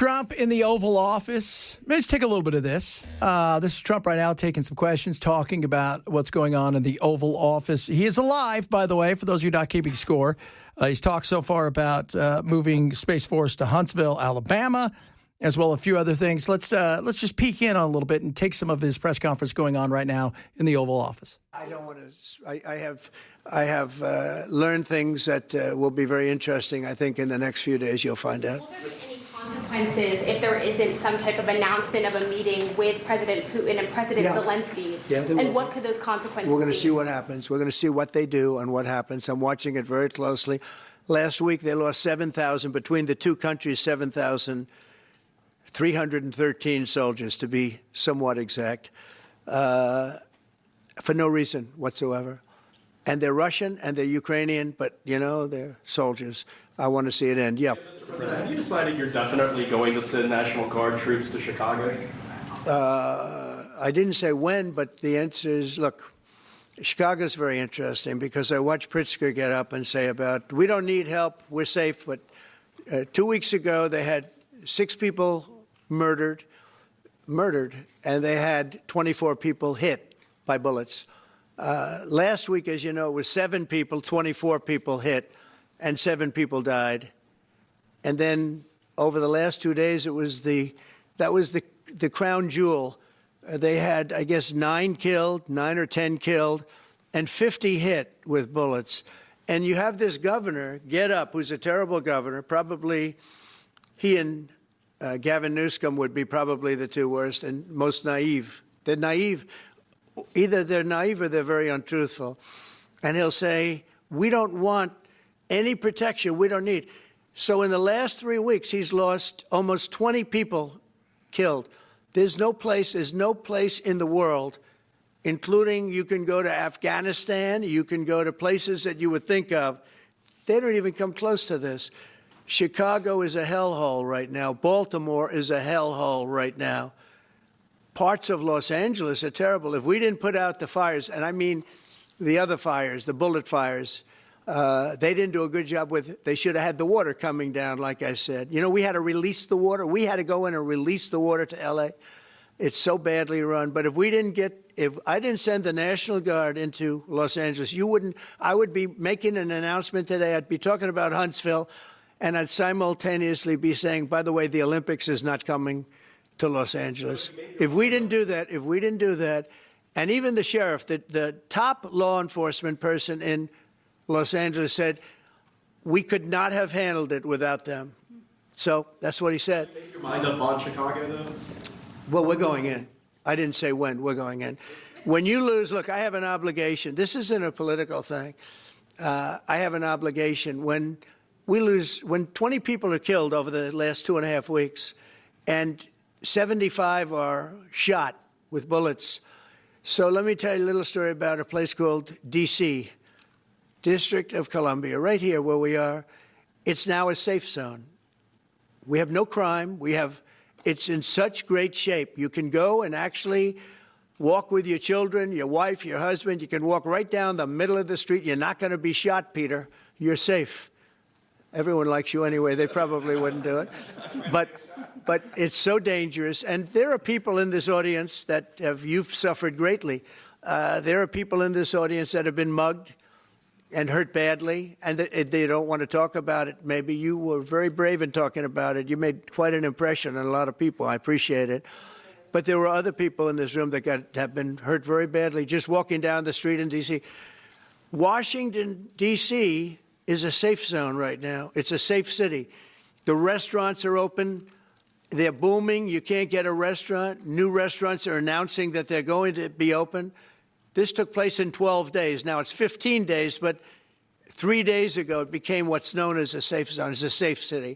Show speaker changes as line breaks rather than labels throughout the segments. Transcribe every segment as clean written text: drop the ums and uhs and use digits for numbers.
Trump in the Oval Office. Let's take a little bit of this. This is Trump right now taking some questions, talking about what's going on in the Oval Office. He is alive, by the way, for those of you not keeping score. He's talked so far about moving Space Force to Huntsville, Alabama, as well as a few other things. Let's just peek in on a little bit and take some of his press conference going on right now in the Oval Office.
I don't want to. I have learned things that will be very interesting. I think in the next few days you'll find out.
Will there be any consequences if there isn't some type of announcement of a meeting with President Putin and President Zelensky?
Yeah,
and what could those consequences be?
We're going to see what happens. We're going to see what they do and what happens. I'm watching it very closely. Last week they lost 7,000 between the two countries. 7,313 soldiers, to be somewhat exact, for no reason whatsoever. And they're Russian and they're Ukrainian, but, you know, they're soldiers. I want to see it end. Yeah.
Mr. President, have you decided you're definitely going to send National Guard troops to Chicago?
I didn't say when, but the answer is, look, Chicago's very interesting because I watched Pritzker get up and say about, we don't need help, we're safe. But 2 weeks ago, they had 6 people murdered, and they had 24 people hit by bullets. Last week, as you know, it was 7 people, 24 people hit, and 7 people died. And then over the last 2 days, that was the crown jewel. They had, I guess, 9 or 10 killed, and 50 hit with bullets. And you have this governor get up, who's a terrible governor. Probably he and Gavin Newsom would be probably the 2 worst and most naive. They're naive. Either they're naive or they're very untruthful. And he'll say, we don't want any protection. We don't need. So in the last 3 weeks, he's lost almost 20 people killed. There's no place in the world, including you can go to Afghanistan, you can go to places that you would think of. They don't even come close to this. Chicago is a hellhole right now. Baltimore is a hellhole right now. Parts of Los Angeles are terrible. If we didn't put out the fires, and I mean the other fires, the bullet fires, they didn't do a good job with, they should have had the water coming down, like I said. You know, we had to release the water. We had to go in and release the water to L.A. It's so badly run. But if I didn't send the National Guard into Los Angeles, I would be making an announcement today. I'd be talking about Huntsville, and I'd simultaneously be saying, by the way, the Olympics is not coming to Los Angeles. If we didn't do that, and even the sheriff, the top law enforcement person in Los Angeles said, we could not have handled it without them. So that's what he said.
Did you make your mind up on Chicago, though?
Well, we're going in. I didn't say when. We're going in. When you lose, look, I have an obligation. This isn't a political thing. I have an obligation. When we lose, when 20 people are killed over the last 2.5 weeks, and 75 are shot with bullets. So let me tell you a little story about a place called D.C., District of Columbia, right here where we are. It's now a safe zone. We have no crime. It's in such great shape. You can go and actually walk with your children, your wife, your husband. You can walk right down the middle of the street. You're not going to be shot, Peter. You're safe. Everyone likes you anyway. They probably wouldn't do it. But it's so dangerous. And there are people in this audience that you've suffered greatly. There are people in this audience that have been mugged and hurt badly, and they don't want to talk about it. Maybe you were very brave in talking about it. You made quite an impression on a lot of people. I appreciate it. But there were other people in this room that have been hurt very badly just walking down the street in D.C. Washington, D.C. is a safe zone right now. It's a safe city. The restaurants are open. They're booming. You can't get a restaurant. New restaurants are announcing that they're going to be open. This took place in 12 days. Now it's 15 days, but 3 days ago it became what's known as a safe zone. It's a safe city.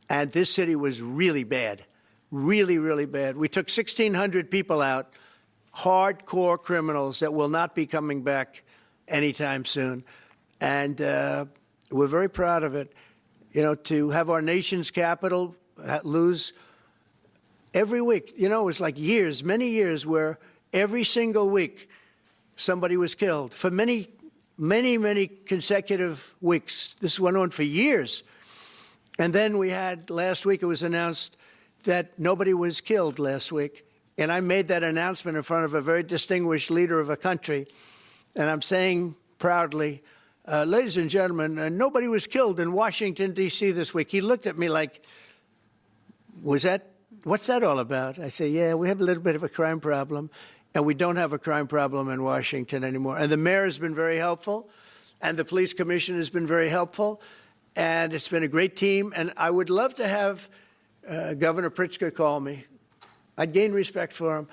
And this city was really bad, really, really bad. We took 1,600 people out, hardcore criminals that will not be coming back anytime soon. And we're very proud of it. You know, to have our nation's capital lose every week. You know, it was like years, many years, where every single week somebody was killed for many consecutive weeks. This went on for years. And then we had, last week it was announced that nobody was killed last week. And I made that announcement in front of a very distinguished leader of a country. And I'm saying proudly, ladies and gentlemen, nobody was killed in Washington, D.C. this week. He looked at me like, what's that all about? I say, yeah, we have a little bit of a crime problem, and we don't have a crime problem in Washington anymore. And the mayor has been very helpful, and the police commissioner has been very helpful, and it's been a great team. And I would love to have Governor Pritzker call me. I'd gain respect for him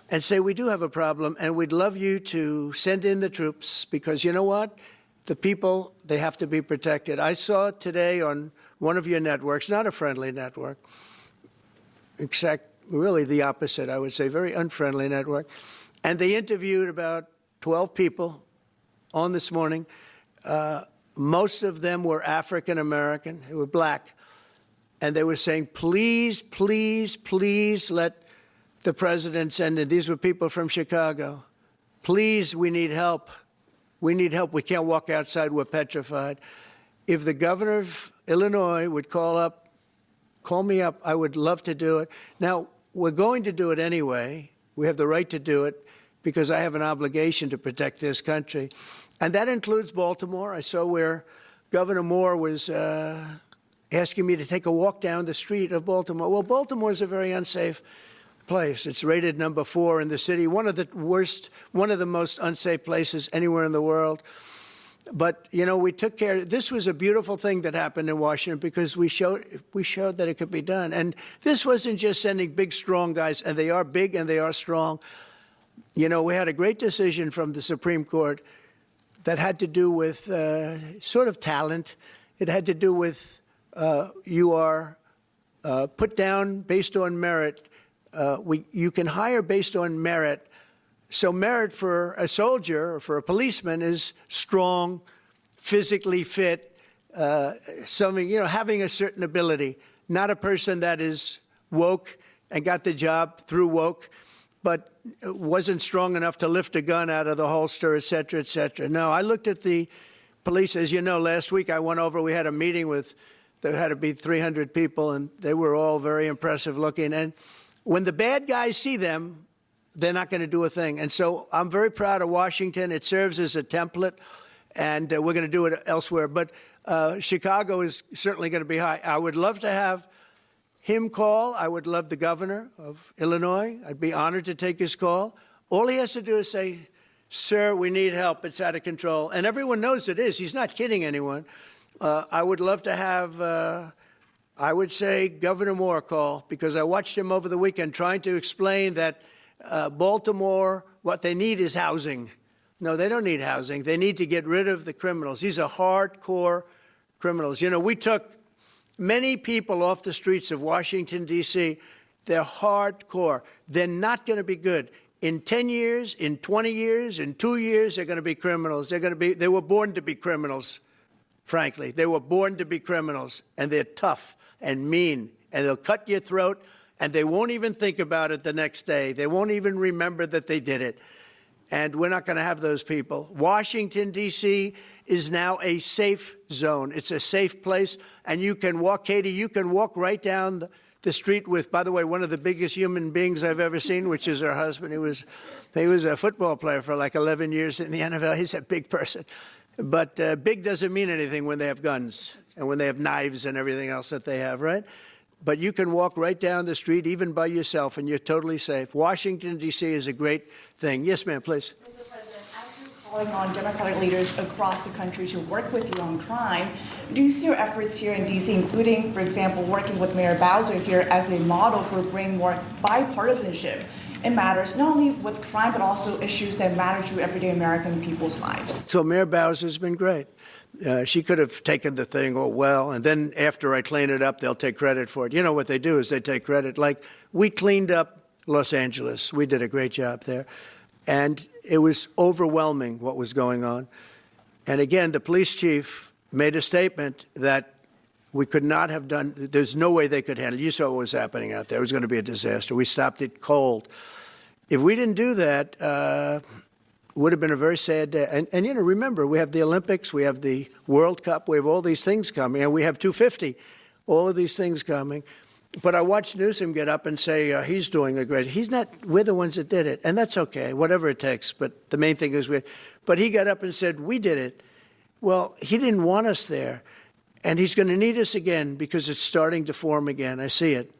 and say, we do have a problem, and we'd love you to send in the troops, because you know what? The people, they have to be protected. I saw today on one of your networks, not a friendly network, except really the opposite, I would say, very unfriendly network, and they interviewed about 12 people on this morning. Most of them were African American, they were black, and they were saying, please, please, please let the president send in. These were people from Chicago. Please, we need help. We need help. We can't walk outside. We're petrified. If the governor of Illinois would call me up, I would love to do it. Now, we're going to do it anyway. We have the right to do it because I have an obligation to protect this country. And that includes Baltimore. I saw where Governor Moore was asking me to take a walk down the street of Baltimore. Well, Baltimore is a very unsafe place. It's rated number 4 in the city, one of the most unsafe places anywhere in the world. But, you know, we took care. This was a beautiful thing that happened in Washington because we showed that it could be done. And this wasn't just sending big, strong guys, and they are big and they are strong. You know, we had a great decision from the Supreme Court that had to do with sort of talent. It had to do with you are put down based on merit. You can hire based on merit. So merit for a soldier or for a policeman is strong, physically fit, having a certain ability, not a person that is woke and got the job through woke, but wasn't strong enough to lift a gun out of the holster, et cetera, et cetera. No, I looked at the police. As you know, last week I went over, we had a meeting there had to be 300 people, and they were all very impressive looking. And when the bad guys see them, they're not going to do a thing. And so I'm very proud of Washington. It serves as a template, and we're going to do it elsewhere. But Chicago is certainly going to be high. I would love to have him call. I would love the governor of Illinois. I'd be honored to take his call. All he has to do is say, sir, we need help. It's out of control. And everyone knows it is. He's not kidding anyone. I would love to have I would say Governor Moore call, because I watched him over the weekend trying to explain that Baltimore, what they need is housing. No, they don't need housing. They need to get rid of the criminals. These are hardcore criminals. You know, we took many people off the streets of Washington, D.C. They're hardcore. They're not going to be good. In 10 years, in 20 years, in 2 years, they're going to be criminals. They were born to be criminals, frankly. They were born to be criminals, and they're tough and mean, and they'll cut your throat, and they won't even think about it the next day. They won't even remember that they did it. And we're not going to have those people. Washington, D.C. is now a safe zone. It's a safe place, and you can walk, Katie, you can walk right down the street with, by the way, one of the biggest human beings I've ever seen, which is her husband. He was a football player for like 11 years in the NFL. He's a big person. But big doesn't mean anything when they have guns and when they have knives and everything else that they have, right? But you can walk right down the street, even by yourself, and you're totally safe. Washington, D.C. is a great thing. Yes, ma'am, please.
Mr. President, as you're calling on Democratic leaders across the country to work with you on crime, do you see your efforts here in D.C., including, for example, working with Mayor Bowser here as a model for bringing more bipartisanship in matters not only with crime, but also issues that matter to everyday American people's lives? So
Mayor Bowser's been great. She could have taken the thing, and then after I clean it up, they'll take credit for it. You know what they do is they take credit. Like, we cleaned up Los Angeles. We did a great job there. And it was overwhelming what was going on. And again, the police chief made a statement that we could not have done, there's no way they could handle it. You saw what was happening out there. It was going to be a disaster. We stopped it cold. If we didn't do that, would have been a very sad day. And remember, we have the Olympics, we have the World Cup, we have all these things coming, and we have 250 all of these things coming. But I watched Newsom get up and say he's doing a great. He's not. We're the ones that did it, and that's okay, whatever it takes. But the main thing is we. But he got up and said we did it. Well, he didn't want us there, and he's going to need us again because it's starting to form again. I see it.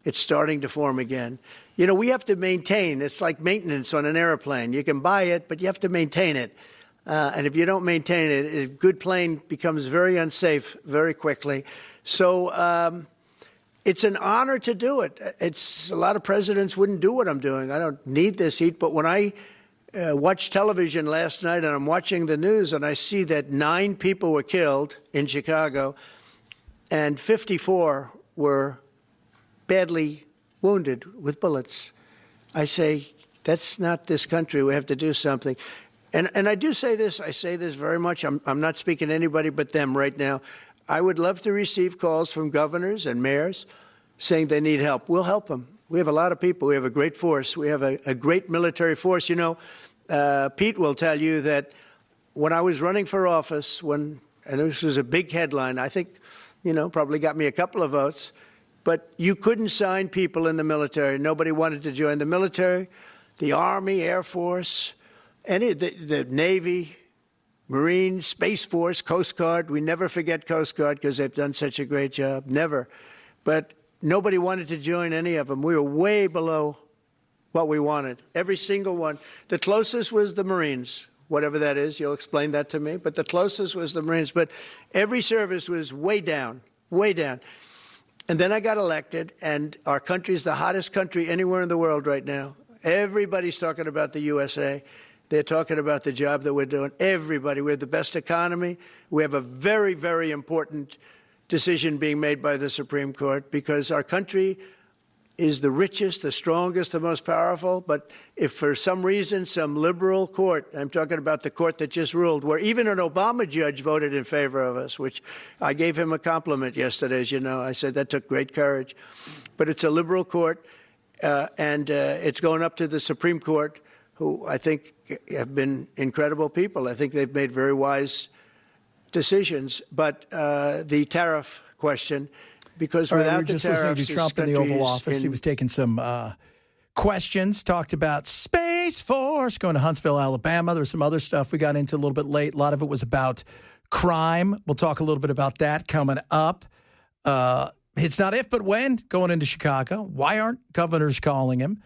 It's starting to form again. You know, we have to maintain. It's like maintenance on an airplane. You can buy it, but you have to maintain it. And if you don't maintain it, a good plane becomes very unsafe very quickly. So. It's an honor to do it. It's a lot of presidents wouldn't do what I'm doing. I don't need this heat. But when I watched television last night and I'm watching the news and I see that 9 people were killed in Chicago and 54 were badly wounded with bullets, I say, that's not this country. We have to do something. And I do say this. I say this very much. I'm not speaking to anybody but them right now. I would love to receive calls from governors and mayors saying they need help. We'll help them. We have a lot of people. We have a great force. We have a great military force. You know, Pete will tell you that when I was running for office, and this was a big headline, I think, you know, probably got me a couple of votes, but you couldn't sign people in the military. Nobody wanted to join the military, the Army, Air Force, the Navy, Marines, Space Force, Coast Guard. We never forget Coast Guard because they've done such a great job. Never. But nobody wanted to join any of them. We were way below what we wanted. Every single one. The closest was the Marines, whatever that is. You'll explain that to me. But the closest was the Marines. But every service was way down, way down. And then I got elected, and our country's the hottest country anywhere in the world right now. Everybody's talking about the USA. They're talking about the job that we're doing. Everybody. We have the best economy. We have a very, very important decision being made by the Supreme Court because our country is the richest, the strongest, the most powerful. But if for some reason some liberal court, I'm talking about the court that just ruled, where even an Obama judge voted in favor of us, which I gave him a compliment yesterday, as you know. I said that took great courage. But it's a liberal court, and it's going up to the Supreme Court, who I think have been incredible people. I think they've made very wise decisions. But the tariff question, because without
we were
the
just
tariffs,
listening to Trump in the Oval Office. He was taking some questions, talked about Space Force, going to Huntsville, Alabama. There was some other stuff we got into a little bit late. A lot of it was about crime. We'll talk a little bit about that coming up. It's not if, but when, going into Chicago. Why aren't governors calling him?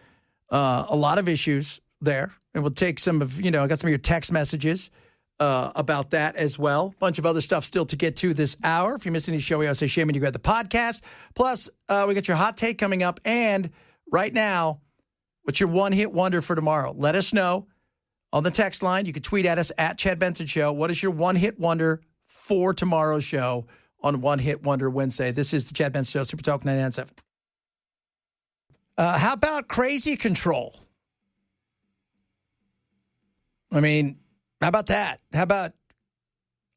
A lot of issues there. And we'll take some of, I got some of your text messages about that as well. Bunch of other stuff still to get to this hour. If you missed any show, we always say shame when you grab the podcast. Plus, we got your hot take coming up. And right now, what's your one-hit wonder for tomorrow? Let us know on the text line. You can tweet at us at Chad Benson Show. What is your one-hit wonder for tomorrow's show on One Hit Wonder Wednesday? This is the Chad Benson Show, Super Talk 99.7. How about crazy control? I mean, how about that? How about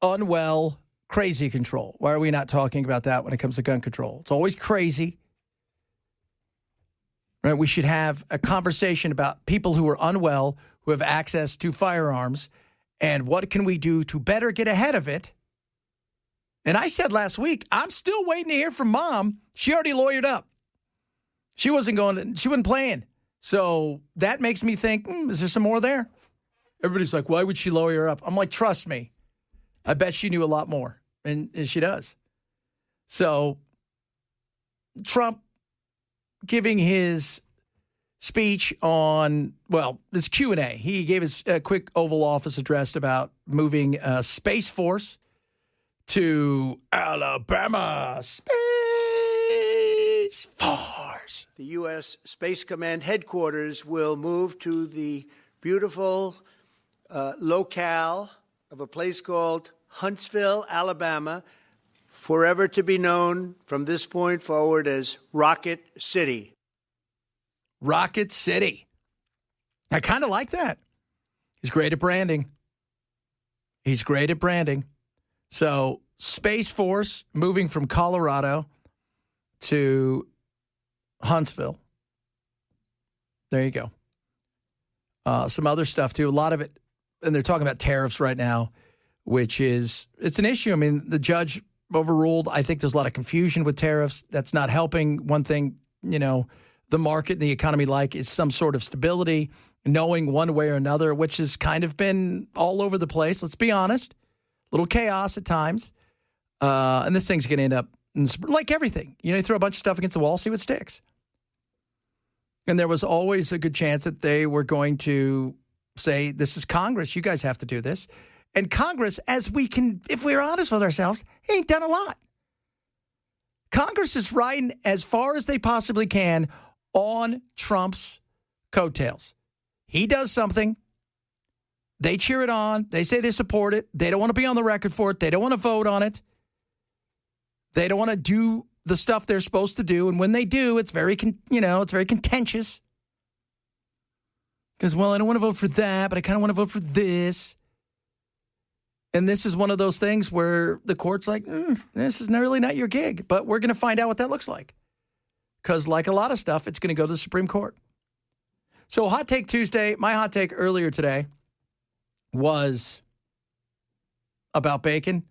unwell crazy control? Why are we not talking about that when it comes to gun control? It's always crazy. Right? We should have a conversation about people who are unwell, who have access to firearms, and what can we do to better get ahead of it? And I said last week, I'm still waiting to hear from Mom. She already lawyered up. She wasn't playing. So that makes me think, is there some more there? Everybody's like, why would she lawyer up? I'm like, trust me. I bet she knew a lot more. And she does. So Trump giving his speech on, this Q&A. He gave his quick Oval Office address about moving Space Force to Alabama. Space Force.
The U.S. Space Command headquarters will move to the beautiful locale of a place called Huntsville, Alabama, forever to be known from this point forward as Rocket City.
Rocket City. I kind of like that. He's great at branding. So, Space Force moving from Colorado to Huntsville. There you go. Some other stuff, too. A lot of it, and they're talking about tariffs right now, which is, it's an issue. I mean, the judge overruled. I think there's a lot of confusion with tariffs. That's not helping. One thing, the market and the economy is some sort of stability, knowing one way or another, which has kind of been all over the place. Let's be honest. A little chaos at times. And this thing's going to end up, like everything. You throw a bunch of stuff against the wall, see what sticks. And there was always a good chance that they were going to say, this is Congress. You guys have to do this. And Congress, if we're honest with ourselves, ain't done a lot. Congress is riding as far as they possibly can on Trump's coattails. He does something. They cheer it on. They say they support it. They don't want to be on the record for it. They don't want to vote on it. They don't want to do the stuff they're supposed to do. And when they do, it's very contentious. Because, I don't want to vote for that, but I kind of want to vote for this. And this is one of those things where the court's like, this is really not your gig. But we're going to find out what that looks like. Because like a lot of stuff, it's going to go to the Supreme Court. So Hot Take Tuesday, my hot take earlier today was about bacon.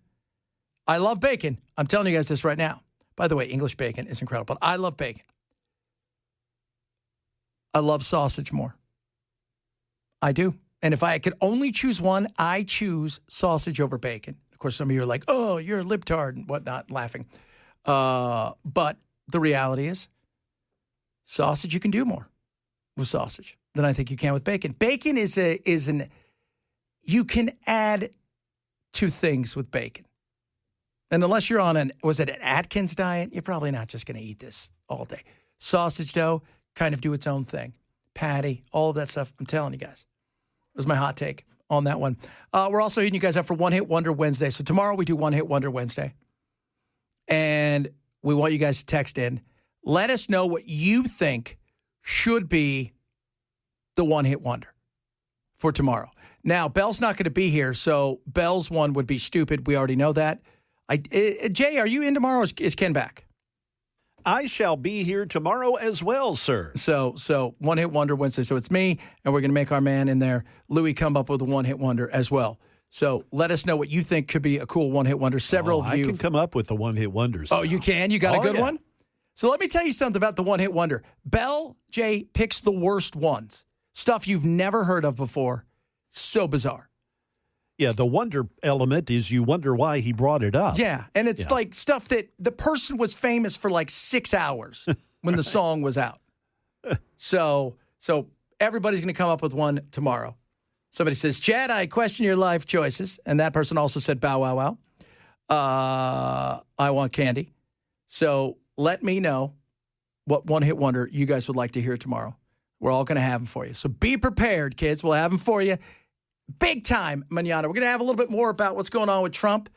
I love bacon. I'm telling you guys this right now. By the way, English bacon is incredible. But I love bacon. I love sausage more. I do. And if I could only choose one, I choose sausage over bacon. Of course, some of you are like, oh, you're a libtard and whatnot, laughing. But the reality is, sausage, you can do more with sausage than I think you can with bacon. Bacon you can add two things with bacon. And unless you're on an Atkins diet, you're probably not just going to eat this all day. Sausage, though, kind of do its own thing. Patty, all of that stuff. I'm telling you guys. It was my hot take on that one. We're also hitting you guys up for One Hit Wonder Wednesday. So tomorrow we do One Hit Wonder Wednesday. And we want you guys to text in. Let us know what you think should be the one hit wonder for tomorrow. Now, Bell's not going to be here, so Bell's one would be stupid. We already know that. Jay, are you in tomorrow or is Ken back?
I shall be here tomorrow as well, sir.
So one hit wonder Wednesday. So it's me, and we're going to make our man in there, Louis, come up with a one hit wonder as well. So let us know what you think could be a cool one hit wonder. Several of you.
I can come up with the one hit wonders.
Oh, you can? You got a good one? So let me tell you something about the one hit wonder. Bell, Jay, picks the worst ones. Stuff you've never heard of before. So bizarre.
Yeah, the wonder element is you wonder why he brought it up.
Yeah, and it's like stuff that the person was famous for like 6 hours when the song was out. So everybody's going to come up with one tomorrow. Somebody says, Chad, I question your life choices. And that person also said, bow, wow, wow. I want candy. So let me know what one-hit wonder you guys would like to hear tomorrow. We're all going to have them for you. So be prepared, kids. We'll have them for you. Big time, manana. We're going to have a little bit more about what's going on with Trump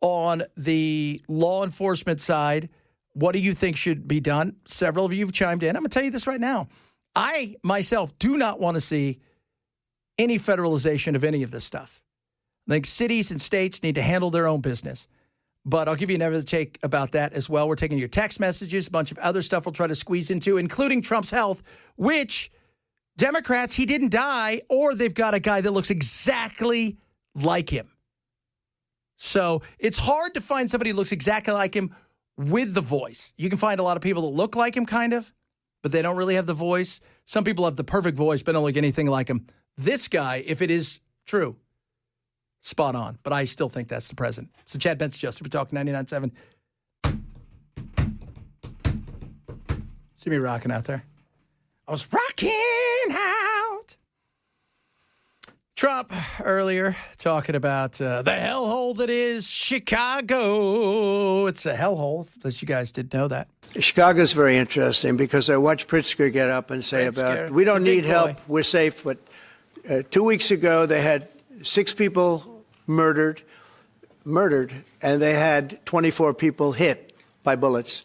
on the law enforcement side. What do you think should be done? Several of you have chimed in. I'm going to tell you this right now. I, myself, do not want to see any federalization of any of this stuff. I think cities and states need to handle their own business. But I'll give you another take about that as well. We're taking your text messages, a bunch of other stuff we'll try to squeeze into, including Trump's health, which Democrats, he didn't die, or they've got a guy that looks exactly like him. So it's hard to find somebody who looks exactly like him with the voice. You can find a lot of people that look like him, kind of, but they don't really have the voice. Some people have the perfect voice, but don't look anything like him. This guy, if it is true, spot on. But I still think that's the president. So Chad Benson, Joe, Super Talk 99.7. See me rocking out there. I was rocking out. Trump earlier talking about the hellhole that is Chicago. It's a hellhole, that you guys didn't know that.
Chicago's very interesting because I watched Pritzker get up and say we don't need help, we're safe. But 2 weeks ago, they had 6 people murdered, and they had 24 people hit by bullets.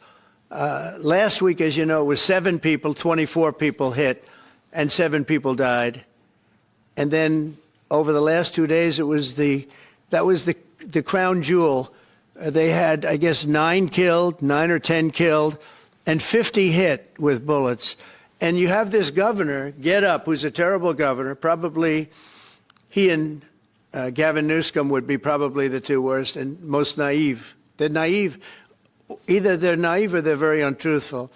Last week, as you know, it was 7 people, 24 people hit, and 7 people died. And then over the last 2 days, that was the crown jewel. They had, I guess, 9 or 10 killed, and 50 hit with bullets. And you have this governor get up, who's a terrible governor. Probably he and Gavin Newsom would be probably the 2 worst and most naive They're naive. Either they're naive or they're very untruthful.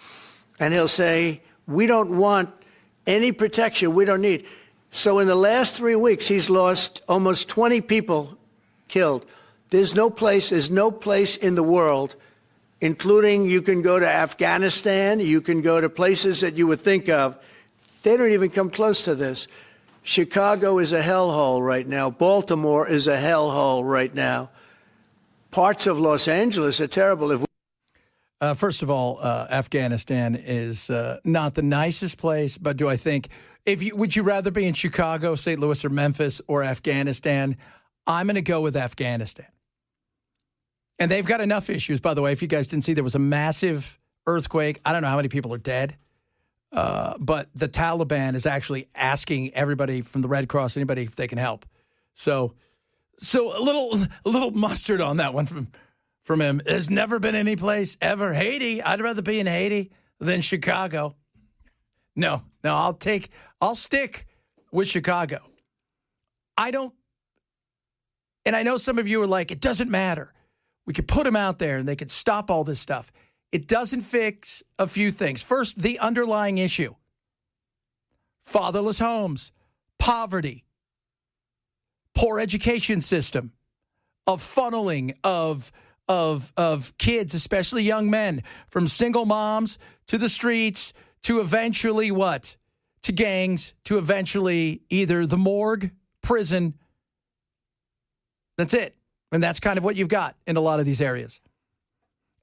And he'll say, we don't want any protection. We don't need. So in the last 3 weeks, he's lost almost 20 people killed. There's no place in the world, including you can go to Afghanistan, you can go to places that you would think of. They don't even come close to this. Chicago is a hellhole right now. Baltimore is a hellhole right now. Parts of Los Angeles are terrible.
First of all, Afghanistan is not the nicest place, but do I think would you rather be in Chicago, St. Louis, or Memphis, or Afghanistan? I'm going to go with Afghanistan. And they've got enough issues, by the way. If you guys didn't see, there was a massive earthquake. I don't know how many people are dead, but the Taliban is actually asking everybody from the Red Cross, anybody, if they can help. So a little mustard on that one from him. There's never been any place ever. Haiti. I'd rather be in Haiti than Chicago. No, I'll stick with Chicago. And I know some of you are like, it doesn't matter. We could put them out there and they could stop all this stuff. It doesn't fix a few things. First, the underlying issue. Fatherless homes, poverty, poor education system, of funneling of kids, especially young men, from single moms to the streets to eventually what? To gangs, to eventually either the morgue, prison. That's it. And that's kind of what you've got in a lot of these areas.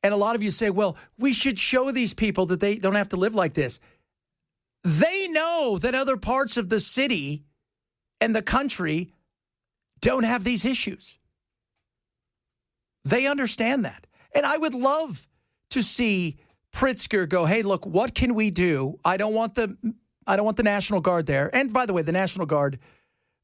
And a lot of you say, well, we should show these people that they don't have to live like this. They know that other parts of the city and the country don't have these issues. They understand that. And I would love to see Pritzker go, hey, look, what can we do? I don't want the National Guard there. And by the way, the National Guard,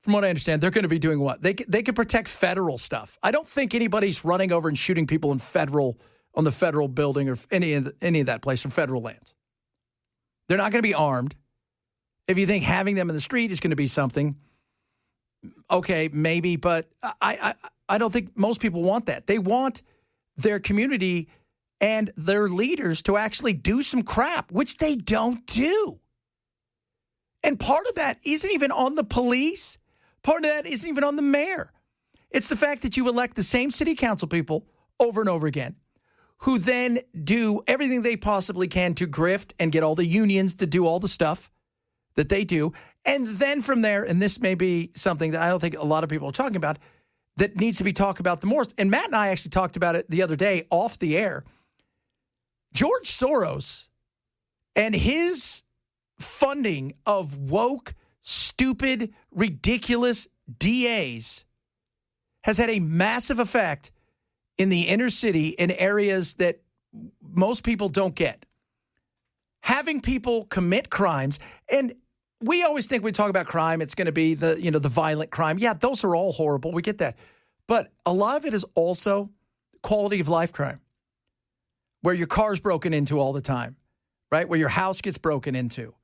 from what I understand, they're going to be doing what? They can protect federal stuff. I don't think anybody's running over and shooting people on the federal building or any of that place from federal lands. They're not going to be armed. If you think having them in the street is going to be something, okay, maybe, but I don't think most people want that. They want their community and their leaders to actually do some crap, which they don't do. And part of that isn't even on the police. Part of that isn't even on the mayor. It's the fact that you elect the same city council people over and over again, who then do everything they possibly can to grift and get all the unions to do all the stuff that they do. And then from there, and this may be something that I don't think a lot of people are talking about, that needs to be talked about the more. And Matt and I actually talked about it the other day off the air. George Soros and his funding of woke, stupid, ridiculous DAs has had a massive effect in the inner city in areas that most people don't get. Having people commit crimes, and we always think when we talk about crime, it's going to be the violent crime. Yeah, those are all horrible. We get that. But a lot of it is also quality of life crime, where your car's broken into all the time, right? Where your house gets broken into,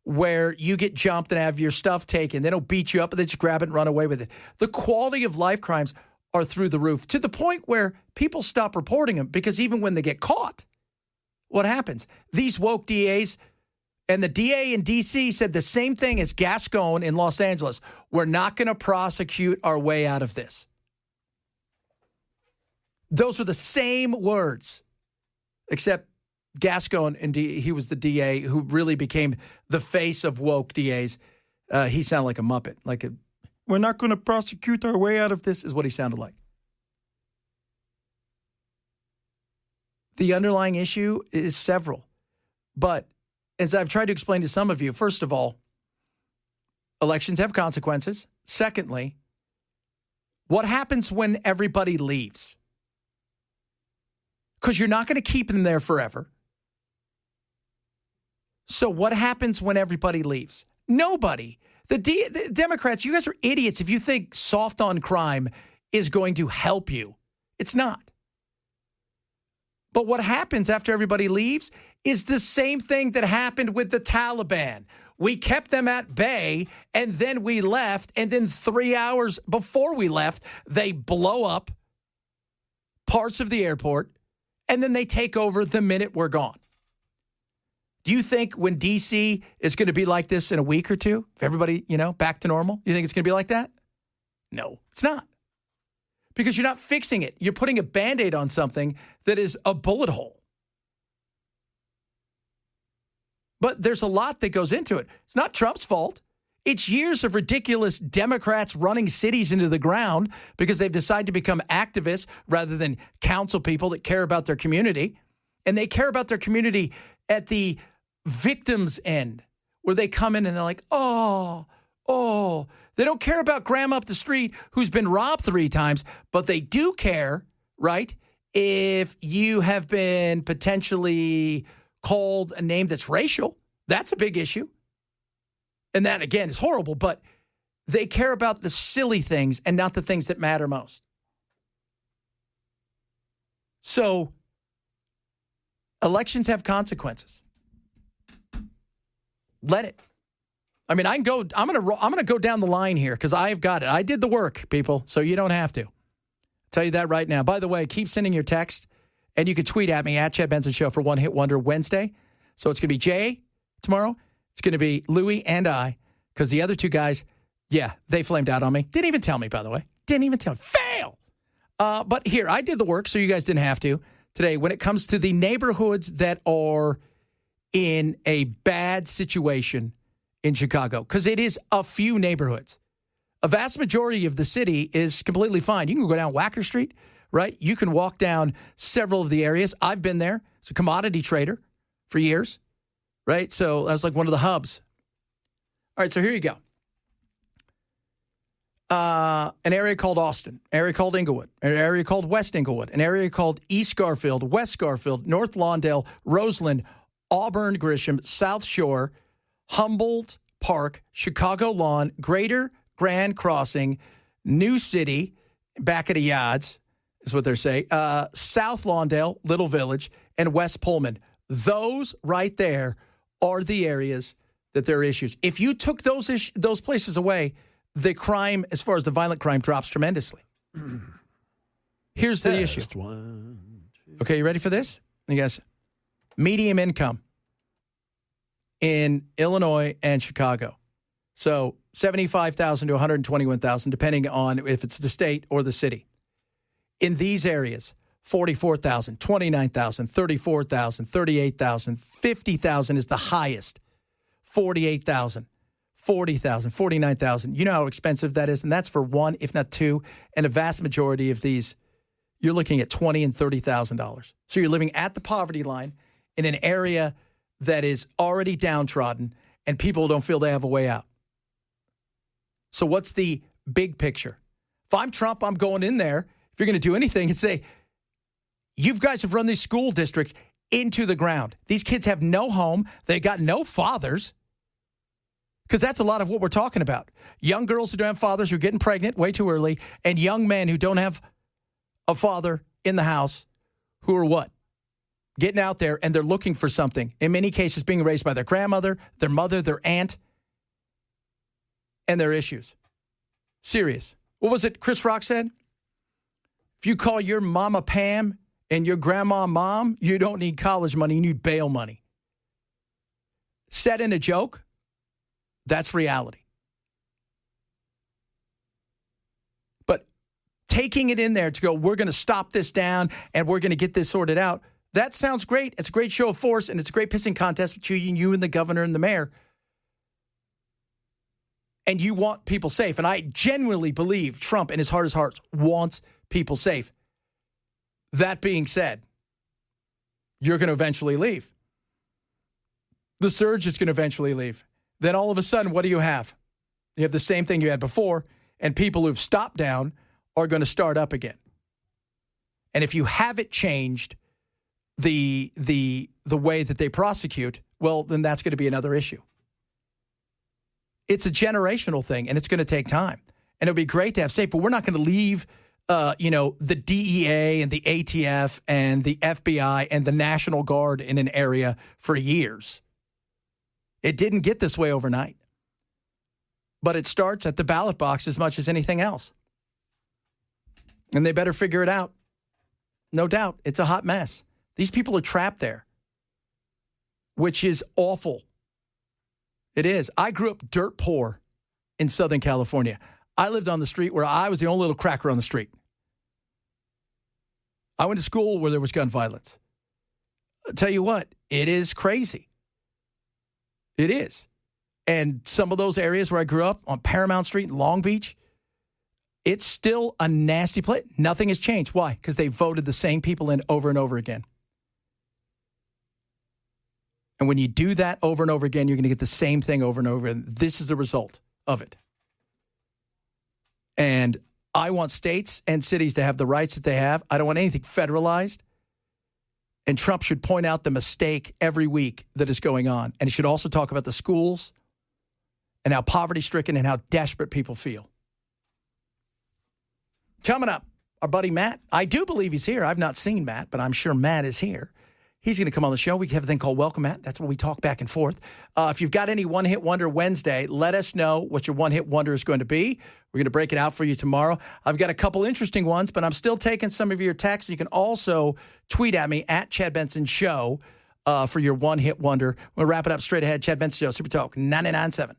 where you get jumped and have your stuff taken. They don't beat you up, but they just grab it and run away with it. The quality of life crimes are through the roof, to the point where people stop reporting them, because even when they get caught, what happens? These woke DAs, and the DA in D.C. said the same thing as Gascon in Los Angeles. We're not going to prosecute our way out of this. Those were the same words, except Gascon, he was the DA who really became the face of woke DAs. He sounded like a Muppet, we're not going to prosecute our way out of this, is what he sounded like. The underlying issue is several. But as I've tried to explain to some of you, first of all, elections have consequences. Secondly, what happens when everybody leaves? Because you're not going to keep them there forever. So what happens when everybody leaves? Nobody. The Democrats, you guys are idiots if you think soft on crime is going to help you. It's not. But what happens after everybody leaves is the same thing that happened with the Taliban. We kept them at bay, and then we left, and then 3 hours before we left, they blow up parts of the airport, and then they take over the minute we're gone. Do you think when D.C. is going to be like this in a week or two, if everybody, back to normal, you think it's going to be like that? No, it's not. Because you're not fixing it. You're putting a Band-Aid on something that is a bullet hole. But there's a lot that goes into it. It's not Trump's fault. It's years of ridiculous Democrats running cities into the ground because they've decided to become activists rather than council people that care about their community. And they care about their community at the victim's end, where they come in and they're like, oh. They don't care about grandma up the street who's been robbed 3 times, but they do care, right, if you have been potentially called a name that's racial. That's a big issue. And that, again, is horrible, but they care about the silly things and not the things that matter most. So elections have consequences. Let it. I mean, I'm going to go down the line here because I've got it. I did the work, people, so you don't have to. I'll tell you that right now. By the way, keep sending your text, and you can tweet at me at Chad Benson Show for One Hit Wonder Wednesday. So it's going to be Jay tomorrow. It's going to be Louie and I, because the other 2 guys, yeah, they flamed out on me. Didn't even tell me, by the way. Didn't even tell me. Fail! But here, I did the work, so you guys didn't have to. Today, when it comes to the neighborhoods that are in a bad situation in Chicago, because it is a few neighborhoods. A vast majority of the city is completely fine. You can go down Wacker Street, right? You can walk down several of the areas. I've been there. It's a commodity trader for years, right? So that was like one of the hubs. All right, so here you go. An area called Austin, an area called Inglewood, an area called West Inglewood, an area called East Garfield, West Garfield, North Lawndale, Roseland, Auburn Grisham, South Shore, Humboldt Park, Chicago Lawn, Greater Grand Crossing, New City, back at the Yads, is what they're saying, South Lawndale, Little Village, and West Pullman. Those right there are the areas that there are issues. If you took those places away, the crime, as far as the violent crime, drops tremendously. Here's the issue. Okay, you ready for this? You guys, medium income in Illinois and Chicago. So 75,000 to 121,000, depending on if it's the state or the city. In these areas, 44,000, 29,000, 34,000, 38,000, 50,000 is the highest. 48,000, 40,000, 49,000. You know how expensive that is, and that's for 1, if not 2. And a vast majority of these, you're looking at $20,000 and $30,000. So you're living at the poverty line in an area that is already downtrodden, and people don't feel they have a way out. So what's the big picture? If I'm Trump, I'm going in there, if you're going to do anything, and say, you guys have run these school districts into the ground. These kids have no home. They got no fathers. Because that's a lot of what we're talking about. Young girls who don't have fathers who are getting pregnant way too early, and young men who don't have a father in the house who are what? Getting out there, and they're looking for something. In many cases, being raised by their grandmother, their mother, their aunt, and their issues. Serious. What was it Chris Rock said? If you call your mama Pam and your grandma Mom, you don't need college money, you need bail money. Said in a joke, that's reality. But taking it in there to go, we're going to stop this down and we're going to get this sorted out, that sounds great. It's a great show of force, and it's a great pissing contest between you and the governor and the mayor. And you want people safe. And I genuinely believe Trump, in his heart of hearts, wants people safe. That being said, you're going to eventually leave. The surge is going to eventually leave. Then all of a sudden, what do you have? You have the same thing you had before, and people who've stopped down are going to start up again. And if you haven't changed the way that they prosecute, well, then that's going to be another issue. It's a generational thing, and it's going to take time. And it'll be great to have safe, but we're not going to leave, the DEA and the ATF and the FBI and the National Guard in an area for years. It didn't get this way overnight. But it starts at the ballot box as much as anything else. And they better figure it out. No doubt. It's a hot mess. These people are trapped there, which is awful. It is. I grew up dirt poor in Southern California. I lived on the street where I was the only little cracker on the street. I went to school where there was gun violence. I'll tell you what, it is crazy. It is. And some of those areas where I grew up on Paramount Street in Long Beach, it's still a nasty place. Nothing has changed. Why? Because they voted the same people in over and over again. And when you do that over and over again, you're going to get the same thing over and over. And this is the result of it. And I want states and cities to have the rights that they have. I don't want anything federalized. And Trump should point out the mistake every week that is going on. And he should also talk about the schools and how poverty-stricken and how desperate people feel. Coming up, our buddy Matt. I do believe he's here. I've not seen Matt, but I'm sure Matt is here. He's going to come on the show. We have a thing called Welcome Matt. That's where we talk back and forth. If you've got any one-hit wonder Wednesday, let us know what your one-hit wonder is going to be. We're going to break it out for you tomorrow. I've got a couple interesting ones, but I'm still taking some of your texts. You can also tweet at me at Chad Benson Show for your one-hit wonder. We'll wrap it up straight ahead. Chad Benson Show, Super Talk 99.7.